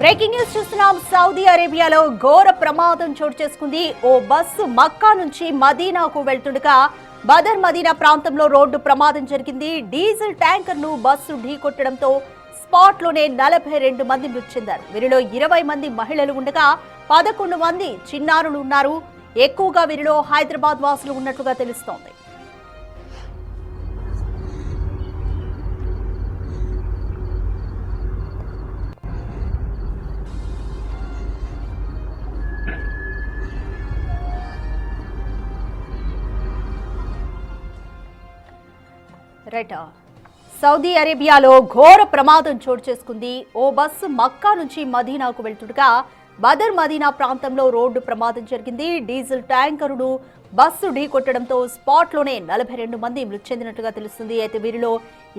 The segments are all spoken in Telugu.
బ్రేకింగ్ న్యూస్ చూస్తున్నాం. సౌదీ అరేబియాలో ఘోర ప్రమాదం చోటు చేసుకుంది. ఓ బస్సు మక్కా నుంచి మదీనాకు వెళ్తుండగా బదర్ మదీనా ప్రాంతంలో రోడ్డు ప్రమాదం జరిగింది. డీజిల్ ట్యాంకర్ ను బస్సు ఢీకొట్టడంతో స్పాట్ లోనే 42 మంది మృతి చెందారు. వీరిలో 20 మంది మహిళలు ఉండగా 11 మంది చిన్నారులు ఉన్నారు. ఎక్కువగా వీరిలో హైదరాబాద్ వాసులు ఉన్నట్లుగా తెలుస్తోంది. సౌదీ అరేబియాలో ఘోర ప్రమాదం చోటు చేసుకుంది. ఓ బస్సు మక్కా నుంచి మదీనాకు వెళ్తుండగా బదర్ మదీనా ప్రాంతంలో రోడ్డు ప్రమాదం జరిగింది. డీజిల్ ట్యాంకరును బస్సు ఢీకొట్టడంతో స్పాట్ లోనే 42 మంది మృతి చెందినట్టుగా తెలుస్తుంది. అయితే వీరిలో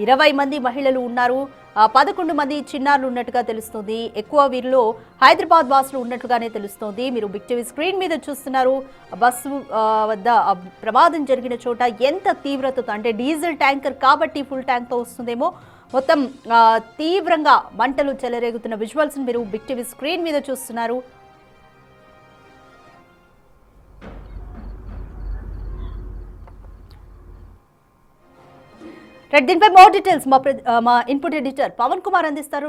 20 మంది మహిళలు ఉన్నారు. 11 మంది చిన్నారులు ఉన్నట్టుగా తెలుస్తుంది. ఎక్కువ వీరిలో హైదరాబాద్ వాసులు ఉన్నట్లుగానే తెలుస్తోంది. మీరు బిగ్ టీవీ స్క్రీన్ మీద చూస్తున్నారు. బస్సు వద్ద ప్రమాదం జరిగిన చోట ఎంత తీవ్రతతో, అంటే డీజిల్ ట్యాంకర్ కాబట్టి ఫుల్ ట్యాంక్ తో వస్తుందేమో, మొత్తం తీవ్రంగా మంటలు చెలరేగుతున్న విజువల్స్ మీరు బిగ్ టీవీ స్క్రీన్ మీద చూస్తున్నారు. దీనిపై మోర్ డీటెయిల్స్ మా ఇన్పుట్ ఎడిటర్ పవన్ కుమార్ అందిస్తారు.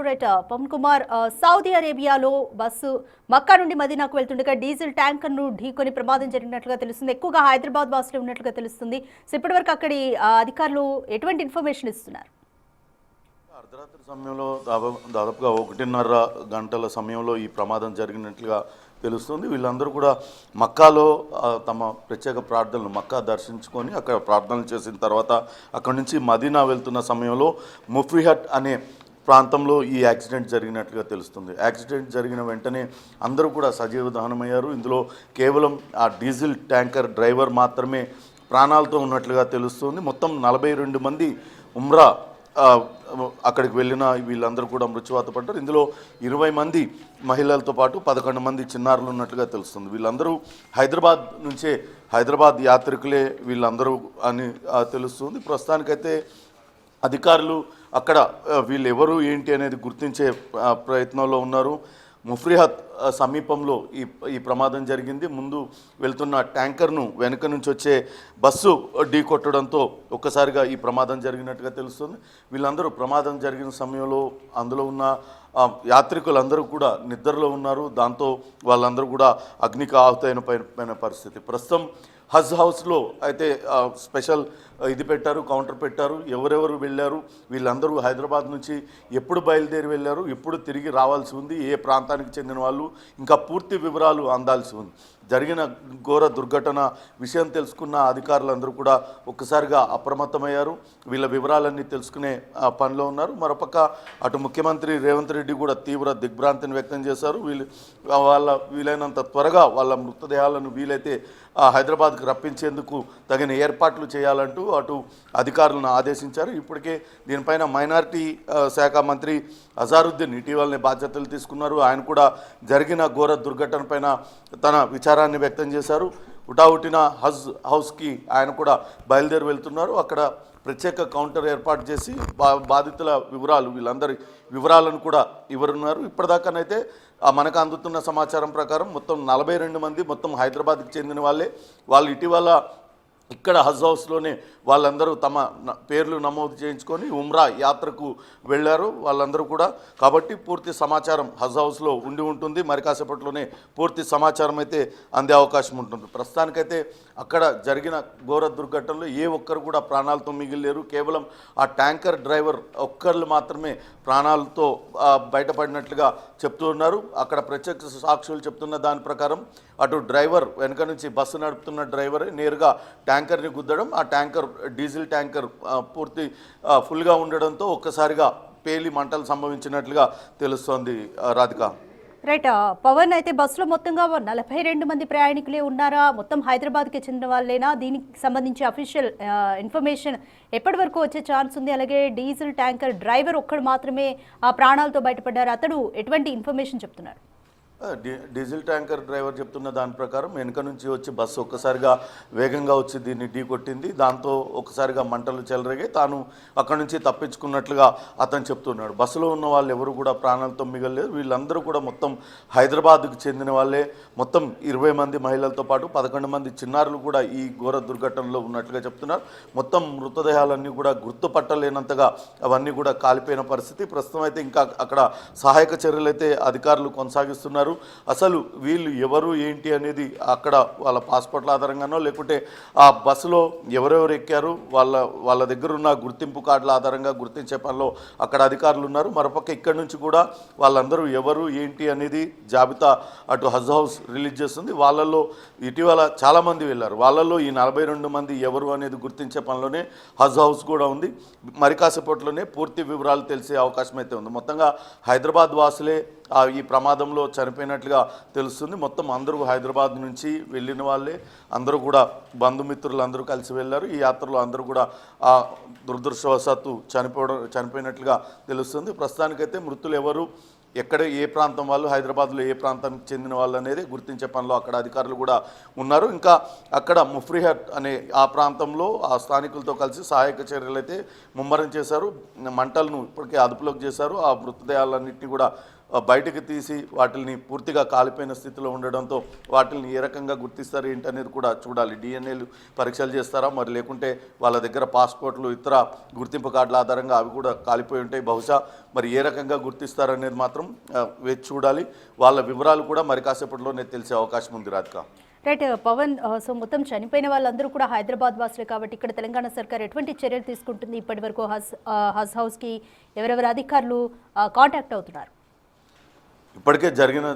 పవన్ కుమార్, సౌదీ అరేబియాలో బస్సు మక్కా నుండి మదీనాకు వెళ్తుండగా డీజిల్ ట్యాంకర్ ను ఢీకొని ప్రమాదం జరిగినట్లుగా తెలుస్తుంది. ఎక్కువగా హైదరాబాద్ వాసులు ఉన్నట్లుగా తెలుస్తుంది. సో ఇప్పటి వరకు అక్కడి అధికారులు ఎటువంటి ఇన్ఫర్మేషన్ ఇస్తున్నారు? అర్ధరాత్రి సమయంలో దాదాపుగా 1:30 గంటల సమయంలో ఈ ప్రమాదం జరిగినట్లుగా తెలుస్తుంది. వీళ్ళందరూ కూడా మక్కాలో తమ ప్రత్యేక ప్రార్థనలు మక్కా దర్శించుకొని అక్కడ ప్రార్థనలు చేసిన తర్వాత అక్కడి నుంచి మదీనా వెళ్తున్న సమయంలో ముఫ్రిహట్ అనే ప్రాంతంలో ఈ యాక్సిడెంట్ జరిగినట్లుగా తెలుస్తుంది. యాక్సిడెంట్ జరిగిన వెంటనే అందరూ కూడా సజీవ దహనమయ్యారు. ఇందులో కేవలం ఆ డీజిల్ ట్యాంకర్ డ్రైవర్ మాత్రమే ప్రాణాలతో ఉన్నట్లుగా తెలుస్తుంది. మొత్తం 42 మంది ఉమ్రా అక్కడికి వెళ్ళిన వీళ్ళందరూ కూడా మృత్యువాత పడ్డారు. ఇందులో 20 మంది మహిళలతో పాటు 11 మంది చిన్నారులు ఉన్నట్లుగా తెలుస్తుంది. వీళ్ళందరూ హైదరాబాద్ యాత్రికులే వీళ్ళందరూ అని తెలుస్తుంది. ప్రస్తుతానికైతే అధికారులు అక్కడ వీళ్ళు ఎవరు ఏంటి అనేది గుర్తించే ప్రయత్నంలో ఉన్నారు. ముఫ్రిహత్ సమీపంలో ఈ ప్రమాదం జరిగింది. ముందు వెళ్తున్న ట్యాంకర్ను వెనుక నుంచి వచ్చే బస్సు ఢీకొట్టడంతో ఒక్కసారిగా ఈ ప్రమాదం జరిగినట్టుగా తెలుస్తుంది. వీళ్ళందరూ ప్రమాదం జరిగిన సమయంలో అందులో ఉన్న యాత్రికులందరూ కూడా నిద్రలో ఉన్నారు. దాంతో వాళ్ళందరూ కూడా అగ్నికి ఆహుతైన పరిస్థితి. ప్రస్తుతం హజ్ హౌస్లో అయితే స్పెషల్ ఇది పెట్టారు, కౌంటర్ పెట్టారు. ఎవరెవరు వెళ్ళారు, వీళ్ళందరూ హైదరాబాద్ నుంచి ఎప్పుడు బయలుదేరి వెళ్ళారు, ఎప్పుడు తిరిగి రావాల్సి ఉంది, ఏ ప్రాంతానికి చెందిన వాళ్ళు, ఇంకా పూర్తి వివరాలు అందాల్సి ఉంది. జరిగిన ఘోర దుర్ఘటన విషయం తెలుసుకున్న అధికారులందరూ కూడా ఒక్కసారిగా అప్రమత్తమయ్యారు. వీళ్ళ వివరాలన్నీ తెలుసుకునే పనిలో ఉన్నారు. మరోపక్క అటు ముఖ్యమంత్రి రేవంత్ రెడ్డి కూడా తీవ్ర దిగ్భ్రాంతిని వ్యక్తం చేశారు. వీలైనంత త్వరగా వాళ్ళ మృతదేహాలను వీలైతే హైదరాబాద్కు రప్పించేందుకు తగిన ఏర్పాట్లు చేయాలంటూ అటు అధికారులను ఆదేశించారు. ఇప్పటికే దీనిపైన మైనారిటీ శాఖ మంత్రి అజారుద్దీన్ ఇటీవలనే బాధ్యతలు తీసుకున్నారు. ఆయన కూడా జరిగిన ఘోర దుర్ఘటన పైన తన విచారాన్ని వ్యక్తం చేశారు. హుటాహుటిన హజ్ హౌస్కి ఆయన కూడా బయలుదేరి వెళ్తున్నారు. అక్కడ ప్రత్యేక కౌంటర్ ఏర్పాటు చేసి బాధితుల వివరాలు, వీళ్ళందరి వివరాలను కూడా ఇవ్వనున్నారు. ఇప్పటిదాకానైతే మనకు అందుతున్న సమాచారం ప్రకారం మొత్తం 42 మంది మొత్తం హైదరాబాద్కి చెందిన వాళ్ళు ఇటీవల ఇక్కడ హజ్ హౌస్లోనే వాళ్ళందరూ తమ పేర్లు నమోదు చేయించుకొని ఉమ్రా యాత్రకు వెళ్ళారు వాళ్ళందరూ కూడా. కాబట్టి పూర్తి సమాచారం హజ్ హౌస్లో ఉంటుంది. మరి కాసేపట్లోనే పూర్తి సమాచారం అయితే అందే అవకాశం ఉంటుంది. ప్రస్తుతానికైతే అక్కడ జరిగిన ఘోర దుర్ఘటనలో ఏ ఒక్కరు కూడా ప్రాణాలతో మిగిలేరు. కేవలం ఆ ట్యాంకర్ డ్రైవర్ ఒక్కళ్ళు మాత్రమే ప్రాణాలతో బయటపడినట్లుగా చెప్తూ ఉన్నారు. అక్కడ ప్రత్యక్ష సాక్షులు చెప్తున్న దాని ప్రకారం అటు డ్రైవర్ వెనుక నుంచి బస్సు నడుపుతున్న డ్రైవరే నేరుగా ట్యాంకర్ని గుద్దడం, ఆ ట్యాంకర్ డీజిల్ ట్యాంకర్ పూర్తి ఫుల్గా ఉండడంతో ఒక్కసారిగా పేలి మంటలు సంభవించినట్లుగా తెలుస్తోంది. రాధిక. పవన్, అయితే బస్సులో మొత్తంగా 42 మంది ప్రయాణికులే ఉన్నారా? మొత్తం హైదరాబాద్కి చెందిన వాళ్ళేనా? దీనికి సంబంధించి అఫీషియల్ ఇన్ఫర్మేషన్ ఎప్పటి వరకు వచ్చే ఛాన్స్ ఉంది? అలాగే డీజిల్ ట్యాంకర్ డ్రైవర్ ఒక్కడు మాత్రమే ప్రాణాలతో బయటపడ్డారు. అతడు ఎటువంటి ఇన్ఫర్మేషన్ చెప్తున్నారు? డీజిల్ ట్యాంకర్ డ్రైవర్ చెప్తున్న దాని ప్రకారం వెనుక నుంచి వచ్చి బస్సు ఒక్కసారిగా వేగంగా వచ్చి దీన్ని ఢీ కొట్టింది. దాంతో ఒకసారిగా మంటలు చెలరేగాయి. తాను అక్కడి నుంచి తప్పించుకున్నట్లుగా అతను చెప్తున్నాడు. బస్సులో ఉన్న వాళ్ళు ఎవరు కూడా ప్రాణాలతో మిగలలేదు. వీళ్ళందరూ కూడా మొత్తం హైదరాబాద్కు చెందిన వాళ్ళే. మొత్తం 20 మంది మహిళలతో పాటు 11 మంది చిన్నారులు కూడా ఈ ఘోర దుర్ఘటనలో ఉన్నట్లుగా చెప్తున్నారు. మొత్తం మృతదేహాలన్నీ కూడా గుర్తుపట్టలేనంతగా అవన్నీ కూడా కాలిపోయిన పరిస్థితి. ప్రస్తుతం అయితే ఇంకా అక్కడ సహాయక చర్యలు అయితే అధికారులు కొనసాగిస్తున్నారు. అసలు వీళ్ళు ఎవరు ఏంటి అనేది అక్కడ వాళ్ళ పాస్పోర్ట్ల ఆధారంగానో లేకుంటే ఆ బస్సులో ఎవరెవరు ఎక్కారు వాళ్ళ దగ్గర ఉన్న గుర్తింపు కార్డుల ఆధారంగా గుర్తించే పనిలో అక్కడ అధికారులు ఉన్నారు. మరోపక్క ఇక్కడి నుంచి కూడా వాళ్ళందరూ ఎవరు ఏంటి అనేది జాబితా అటు హజ్ హౌస్ రిలీజ్ చేస్తుంది. వాళ్ళల్లో ఇటీవల చాలామంది వెళ్ళారు. వాళ్ళల్లో ఈ 42 మంది ఎవరు అనేది గుర్తించే పనిలోనే హజ్ హౌస్ కూడా ఉంది. మరి కాసేపట్లోనే పూర్తి వివరాలు తెలిసే అవకాశం అయితే ఉంది. మొత్తంగా హైదరాబాద్ వాసులే ఈ ప్రమాదంలో చనిపోయినట్లుగా తెలుస్తుంది. మొత్తం అందరూ హైదరాబాద్ నుంచి వెళ్ళిన వాళ్ళే, అందరూ కూడా బంధుమిత్రులు అందరూ కలిసి వెళ్ళారు. ఈ యాత్రలో అందరూ కూడా దురదృష్టవశాత్తు చనిపోయినట్లుగా తెలుస్తుంది. ప్రస్తుతానికైతే మృతులు ఎవరు, ఎక్కడ ఏ ప్రాంతం వాళ్ళు, హైదరాబాద్లో ఏ ప్రాంతానికి చెందిన వాళ్ళు అనేది గుర్తించే పనిలో అక్కడ అధికారులు కూడా ఉన్నారు. ఇంకా అక్కడ ముఫ్రీహట్ అనే ఆ ప్రాంతంలో ఆ స్థానికులతో కలిసి సహాయక చర్యలు అయితే ముమ్మరం చేశారు. మంటలను ఇప్పటికే అదుపులోకి చేశారు. ఆ మృతదేహాలన్నింటినీ కూడా బయటకు తీసి వాటిని పూర్తిగా కాలిపోయిన స్థితిలో ఉండడంతో వాటిని ఏ రకంగా గుర్తిస్తారు ఏంటనేది కూడా చూడాలి. డిఎన్ఏలు పరీక్షలు చేస్తారా, మరి లేకుంటే వాళ్ళ దగ్గర పాస్పోర్ట్లు ఇతర గుర్తింపు కార్డుల ఆధారంగా అవి కూడా కాలిపోయి ఉంటాయి. బహుశా మరి ఏ రకంగా గుర్తిస్తారనేది మాత్రం వేచి చూడాలి. వాళ్ళ వివరాలు కూడా మరి కాసేపట్లోనే తెలిసే అవకాశం ఉంది. రాధిక. రైట్ పవన్, సో మొత్తం చనిపోయిన వాళ్ళందరూ కూడా హైదరాబాద్ వాసులే కాబట్టి ఇక్కడ తెలంగాణ సర్కార్ ఎటువంటి చర్యలు తీసుకుంటుంది? ఇప్పటి వరకు హజ్ హౌస్కి ఎవరెవరు అధికారులు కాంటాక్ట్ అవుతున్నారు? ఇప్పటికే జరిగిన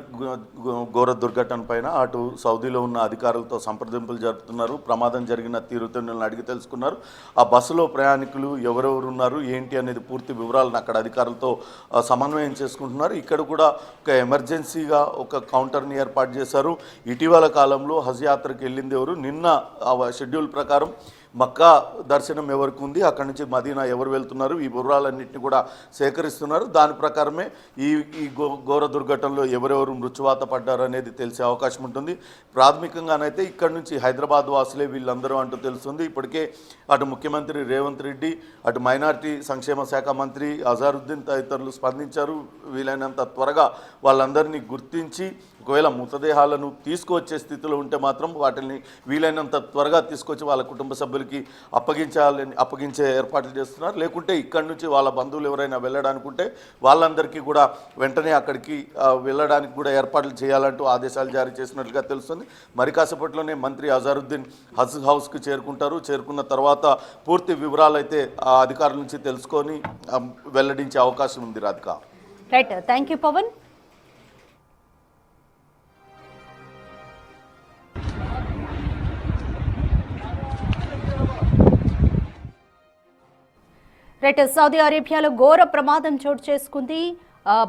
ఘోర దుర్ఘటన పైన అటు సౌదీలో ఉన్న అధికారులతో సంప్రదింపులు జరుపుతున్నారు. ప్రమాదం జరిగిన తీరుతెన్నులను అడిగి తెలుసుకున్నారు. ఆ బస్సులో ప్రయాణికులు ఎవరెవరు ఉన్నారు ఏంటి అనేది పూర్తి వివరాలను అక్కడ అధికారులతో సమన్వయం చేసుకుంటున్నారు. ఇక్కడ కూడా ఒక ఎమర్జెన్సీగా ఒక కౌంటర్ని ఏర్పాటు చేశారు. ఇటీవల కాలంలో హజ్ యాత్రకు వెళ్ళింది ఎవరు, నిన్న షెడ్యూల్ ప్రకారం మక్కా దర్శనం ఎవరికి ఉంది, అక్కడి నుంచి మదీనా ఎవరు వెళ్తున్నారు, ఈ వివరాలన్నింటినీ కూడా సేకరిస్తున్నారు. దాని ప్రకారమే ఈ ఘోర దుర్ఘటనలో ఎవరెవరు మృత్యువాత పడ్డారు అనేది తెలిసే అవకాశం ఉంటుంది. ప్రాథమికంగానైతే ఇక్కడి నుంచి హైదరాబాద్ వాసులే వీళ్ళందరూ అంటూ తెలుస్తుంది. ఇప్పటికే అటు ముఖ్యమంత్రి రేవంత్ రెడ్డి, అటు మైనార్టీ సంక్షేమ శాఖ మంత్రి అజారుద్దీన్ తదితరులు స్పందించారు. వీలైనంత త్వరగా వాళ్ళందరినీ గుర్తించి ఒకవేళ మృతదేహాలను తీసుకువచ్చే స్థితిలో ఉంటే మాత్రం వాటిని వీలైనంత త్వరగా తీసుకొచ్చి వాళ్ళ కుటుంబ సభ్యులకి అప్పగించే ఏర్పాట్లు చేస్తున్నారు. లేకుంటే ఇక్కడి నుంచి వాళ్ళ బంధువులు ఎవరైనా వెళ్ళడానికి ఉంటే వాళ్ళందరికీ కూడా వెంటనే అక్కడికి వెళ్ళడానికి కూడా ఏర్పాట్లు చేయాలంటూ ఆదేశాలు జారీ చేసినట్లుగా తెలుస్తుంది. మరి కాసేపట్లోనే మంత్రి అజారుద్దీన్ హజ్ హౌస్కి చేరుకుంటారు. చేరుకున్న తర్వాత పూర్తి వివరాలు అయితే ఆ అధికారుల నుంచి తెలుసుకొని వెల్లడించే అవకాశం ఉంది. Radhika. Right, thank you Pavan. Right, Saudi అరేబియాలో ఘోర ప్రమాదం చోటు చేసుకుంది.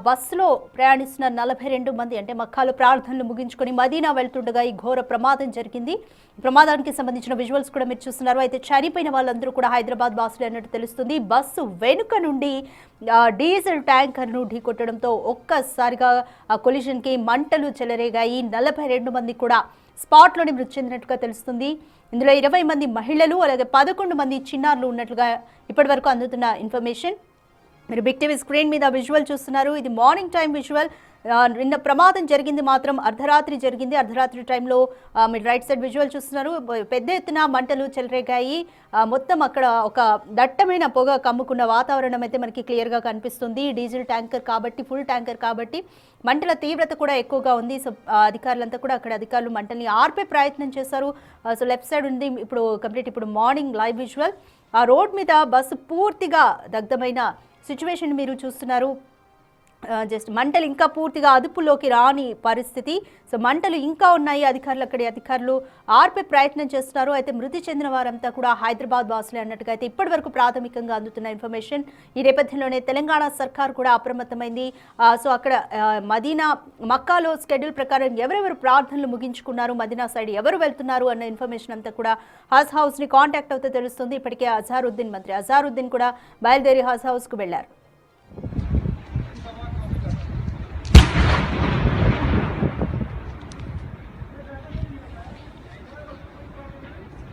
బస్సులో ప్రయాణిస్తున్న 42 మంది అంటే మక్కాలో ప్రార్థనలు ముగించుకొని మదీనా వెళ్తుండగా ఈ ఘోర ప్రమాదం జరిగింది. ప్రమాదానికి సంబంధించిన విజువల్స్ కూడా మీరు చూస్తున్నారు. అయితే చనిపోయిన వాళ్ళందరూ కూడా హైదరాబాద్ వాసులే అన్నట్టు తెలుస్తుంది. బస్సు వెనుక నుండి డీజిల్ ట్యాంకర్ను ఢీకొట్టడంతో ఒక్కసారిగా ఆ కొలిజన్కి మంటలు చెలరేగాయి. 42 మంది కూడా స్పాట్లోనే మృతి చెందినట్టుగా తెలుస్తుంది. ఇందులో 20 మంది మహిళలు అలాగే 11 మంది చిన్నారులు ఉన్నట్లుగా ఇప్పటి వరకు అందుతున్న ఇన్ఫర్మేషన్. మీరు బిగ్ టీవీ స్క్రీన్ మీద విజువల్ చూస్తున్నారు. ఇది మార్నింగ్ టైం విజువల్. నిన్న ప్రమాదం జరిగింది మాత్రం అర్ధరాత్రి జరిగింది. అర్ధరాత్రి టైంలో మీరు రైట్ సైడ్ విజువల్ చూస్తున్నారు. పెద్ద ఎత్తున మంటలు చెలరేగాయి. మొత్తం అక్కడ ఒక దట్టమైన పొగ కమ్ముకున్న వాతావరణం అయితే మనకి క్లియర్గా కనిపిస్తుంది. డీజిల్ ట్యాంకర్ కాబట్టి, ఫుల్ ట్యాంకర్ కాబట్టి మంటల తీవ్రత కూడా ఎక్కువగా ఉంది. సో అధికారులంతా కూడా అక్కడ అధికారులు మంటల్ని ఆర్పే ప్రయత్నం చేశారు. సో లెఫ్ట్ సైడ్ ఉంది ఇప్పుడు మార్నింగ్ లైవ్ విజువల్. ఆ రోడ్ మీద బస్సు పూర్తిగా దగ్ధమైన సిచ్యువేషన్ మీరు చూస్తున్నారు. జస్ట్ మంటలు ఇంకా పూర్తిగా అదుపులోకి రాని పరిస్థితి. సో మంటలు ఇంకా ఉన్నాయి. అధికారులు ఆర్పే ప్రయత్నం చేస్తున్నారు. అయితే మృతి చెందిన వారంతా కూడా హైదరాబాద్ వాసులే అన్నట్టుగా అయితే ఇప్పటి వరకు ప్రాథమికంగా అందుతున్న ఇన్ఫర్మేషన్. ఈ నేపథ్యంలోనే తెలంగాణ సర్కార్ కూడా అప్రమత్తమైంది. సో అక్కడ మక్కాలో స్కెడ్యూల్ ప్రకారం ఎవరెవరు ప్రార్థనలు ముగించుకున్నారు, మదీనా సైడ్ ఎవరు వెళ్తున్నారు అన్న ఇన్ఫర్మేషన్ అంతా కూడా హజ్ హౌస్ని కాంటాక్ట్ అవుతే తెలుస్తుంది. ఇప్పటికే మంత్రి అజారుద్దీన్ కూడా బయలుదేరి హజ్ హౌస్కు వెళ్లారు.